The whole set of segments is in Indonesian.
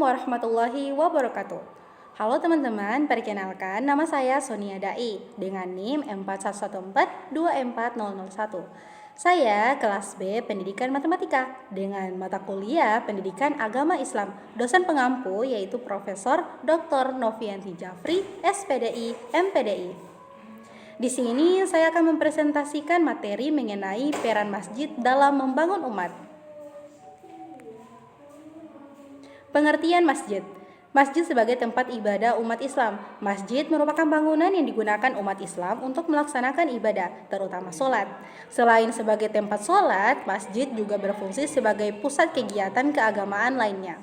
warahmatullahi wabarakatuh. Halo teman-teman, perkenalkan nama saya Sonia Dai dengan NIM 41142401. Saya kelas B Pendidikan Matematika dengan mata kuliah Pendidikan Agama Islam. Dosen pengampu yaitu Profesor Dr. Novianti Jafri, SPDI, MPDI. Di sini saya akan mempresentasikan materi mengenai peran masjid dalam membangun umat. Pengertian masjid. Masjid sebagai tempat ibadah umat Islam. Masjid merupakan bangunan yang digunakan umat Islam untuk melaksanakan ibadah, terutama sholat. Selain sebagai tempat sholat, masjid juga berfungsi sebagai pusat kegiatan keagamaan lainnya.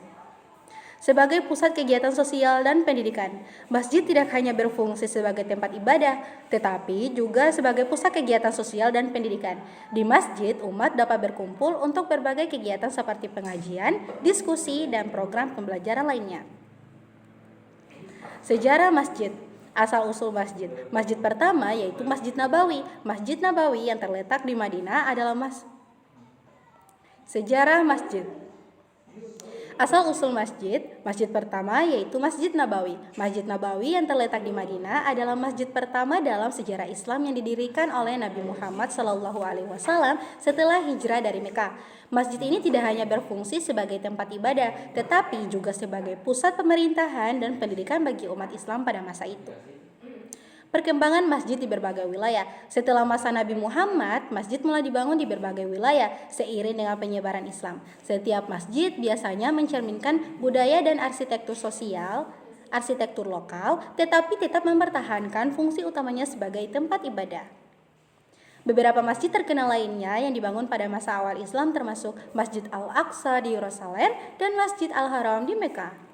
Sebagai pusat kegiatan sosial dan pendidikan, masjid tidak hanya berfungsi sebagai tempat ibadah, tetapi juga sebagai pusat kegiatan sosial dan pendidikan. Di masjid, umat dapat berkumpul untuk berbagai kegiatan seperti pengajian, diskusi, dan program pembelajaran lainnya. Sejarah masjid. Asal-usul masjid. Masjid pertama yaitu Masjid Nabawi. Masjid Nabawi yang terletak di Madinah adalah Sejarah masjid. Asal-usul masjid pertama yaitu Masjid Nabawi. Masjid Nabawi yang terletak di Madinah adalah masjid pertama dalam sejarah Islam yang didirikan oleh Nabi Muhammad SAW setelah hijrah dari Mekah. Masjid ini tidak hanya berfungsi sebagai tempat ibadah, tetapi juga sebagai pusat pemerintahan dan pendidikan bagi umat Islam pada masa itu. Perkembangan masjid di berbagai wilayah. Setelah masa Nabi Muhammad, masjid mulai dibangun di berbagai wilayah seiring dengan penyebaran Islam. Setiap masjid biasanya mencerminkan budaya dan arsitektur sosial, arsitektur lokal, tetapi tetap mempertahankan fungsi utamanya sebagai tempat ibadah. Beberapa masjid terkenal lainnya yang dibangun pada masa awal Islam termasuk Masjid Al-Aqsa di Yerusalem dan Masjid Al-Haram di Mekah.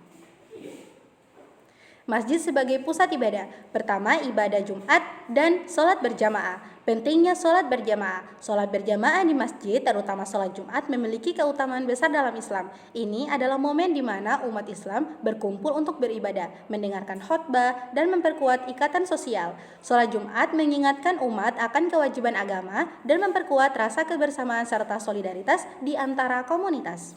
Masjid sebagai pusat ibadah. Pertama, ibadah Jumat dan sholat berjamaah. Pentingnya sholat berjamaah. Sholat berjamaah di masjid, terutama sholat Jumat, memiliki keutamaan besar dalam Islam. Ini adalah momen di mana umat Islam berkumpul untuk beribadah, mendengarkan khotbah, dan memperkuat ikatan sosial. Sholat Jumat mengingatkan umat akan kewajiban agama dan memperkuat rasa kebersamaan serta solidaritas di antara komunitas.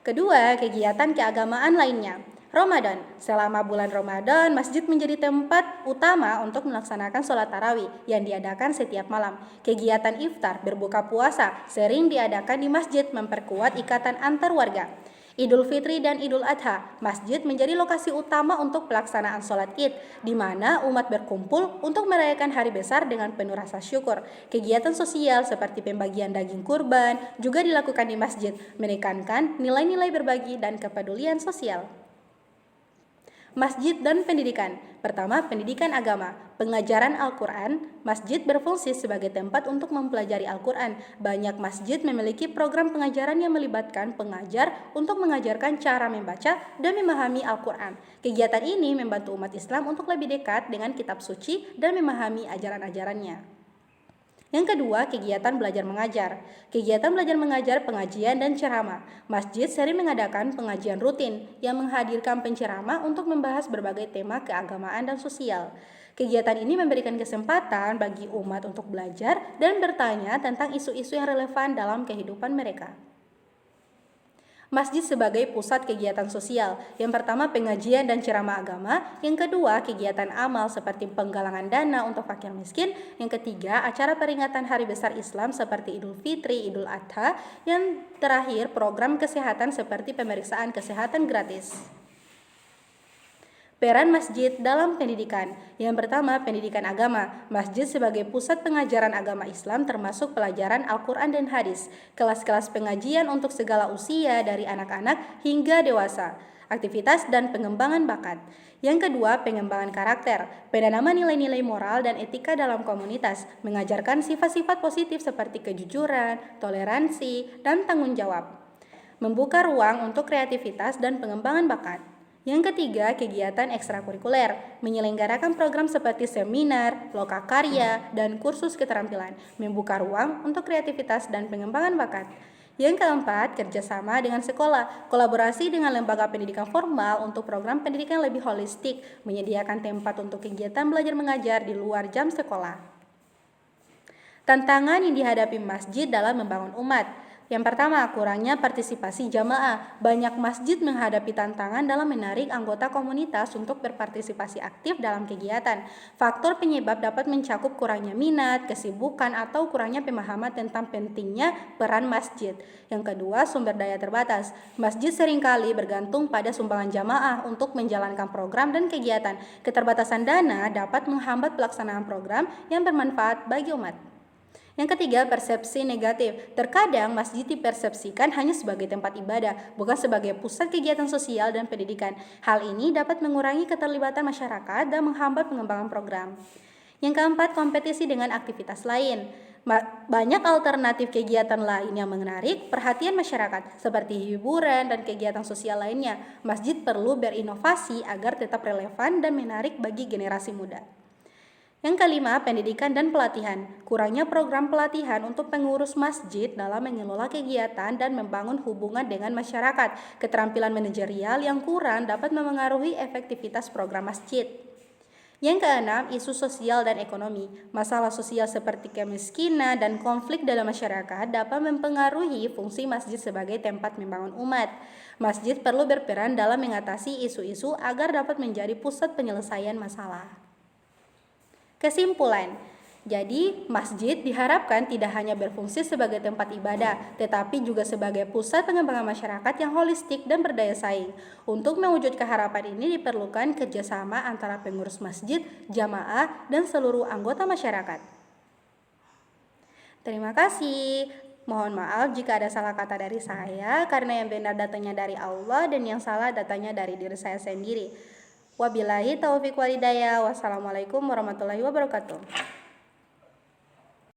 Kedua, kegiatan keagamaan lainnya. Ramadan. Selama bulan Ramadan, masjid menjadi tempat utama untuk melaksanakan sholat tarawih yang diadakan setiap malam. Kegiatan iftar, berbuka puasa, sering diadakan di masjid memperkuat ikatan antar warga. Idul Fitri dan Idul Adha, masjid menjadi lokasi utama untuk pelaksanaan sholat Id, di mana umat berkumpul untuk merayakan hari besar dengan penuh rasa syukur. Kegiatan sosial seperti pembagian daging kurban juga dilakukan di masjid, menekankan nilai-nilai berbagi dan kepedulian sosial. Masjid dan pendidikan. Pertama, pendidikan agama. Pengajaran Al-Quran. Masjid berfungsi sebagai tempat untuk mempelajari Al-Quran. Banyak masjid memiliki program pengajaran yang melibatkan pengajar untuk mengajarkan cara membaca dan memahami Al-Quran. Kegiatan ini membantu umat Islam untuk lebih dekat dengan kitab suci dan memahami ajaran-ajarannya. Yang kedua, kegiatan belajar mengajar. Kegiatan belajar mengajar, pengajian, dan ceramah. Masjid sering mengadakan pengajian rutin yang menghadirkan penceramah untuk membahas berbagai tema keagamaan dan sosial. Kegiatan ini memberikan kesempatan bagi umat untuk belajar dan bertanya tentang isu-isu yang relevan dalam kehidupan mereka. Masjid sebagai pusat kegiatan sosial. Yang pertama, pengajian dan ceramah agama. Yang kedua, kegiatan amal seperti penggalangan dana untuk fakir miskin. Yang ketiga, acara peringatan hari besar Islam seperti Idul Fitri, Idul Adha. Yang terakhir, program kesehatan seperti pemeriksaan kesehatan gratis. Peran masjid dalam pendidikan. Yang pertama, pendidikan agama. Masjid sebagai pusat pengajaran agama Islam termasuk pelajaran Al-Quran dan hadis, kelas-kelas pengajian untuk segala usia dari anak-anak hingga dewasa, aktivitas dan pengembangan bakat. Yang kedua, pengembangan karakter, penanaman nilai-nilai moral dan etika dalam komunitas, mengajarkan sifat-sifat positif seperti kejujuran, toleransi, dan tanggung jawab. Membuka ruang untuk kreativitas dan pengembangan bakat. Yang ketiga, kegiatan ekstrakurikuler, menyelenggarakan program seperti seminar, lokakarya, dan kursus keterampilan, membuka ruang untuk kreativitas dan pengembangan bakat. Yang keempat, kerjasama dengan sekolah, kolaborasi dengan lembaga pendidikan formal untuk program pendidikan lebih holistik, menyediakan tempat untuk kegiatan belajar mengajar di luar jam sekolah. Tantangan yang dihadapi masjid dalam membangun umat. Yang pertama, kurangnya partisipasi jamaah. Banyak masjid menghadapi tantangan dalam menarik anggota komunitas untuk berpartisipasi aktif dalam kegiatan. Faktor penyebab dapat mencakup kurangnya minat, kesibukan, atau kurangnya pemahaman tentang pentingnya peran masjid. Yang kedua, sumber daya terbatas. Masjid seringkali bergantung pada sumbangan jamaah untuk menjalankan program dan kegiatan. Keterbatasan dana dapat menghambat pelaksanaan program yang bermanfaat bagi umat. Yang ketiga, persepsi negatif. Terkadang masjid dipersepsikan hanya sebagai tempat ibadah, bukan sebagai pusat kegiatan sosial dan pendidikan. Hal ini dapat mengurangi keterlibatan masyarakat dan menghambat pengembangan program. Yang keempat, kompetisi dengan aktivitas lain. Banyak alternatif kegiatan lain yang menarik perhatian masyarakat, seperti hiburan dan kegiatan sosial lainnya. Masjid perlu berinovasi agar tetap relevan dan menarik bagi generasi muda. Yang kelima, pendidikan dan pelatihan. Kurangnya program pelatihan untuk pengurus masjid dalam mengelola kegiatan dan membangun hubungan dengan masyarakat. Keterampilan manajerial yang kurang dapat memengaruhi efektivitas program masjid. Yang keenam, isu sosial dan ekonomi. Masalah sosial seperti kemiskinan dan konflik dalam masyarakat dapat mempengaruhi fungsi masjid sebagai tempat membangun umat. Masjid perlu berperan dalam mengatasi isu-isu agar dapat menjadi pusat penyelesaian masalah. Kesimpulan, jadi masjid diharapkan tidak hanya berfungsi sebagai tempat ibadah, tetapi juga sebagai pusat pengembangan masyarakat yang holistik dan berdaya saing. Untuk mewujudkan harapan ini diperlukan kerjasama antara pengurus masjid, jamaah, dan seluruh anggota masyarakat. Terima kasih. Mohon maaf jika ada salah kata dari saya, karena yang benar datangnya dari Allah dan yang salah datangnya dari diri saya sendiri. Wabillahi taufiq wal hidayah. Wassalamualaikum warahmatullahi wabarakatuh.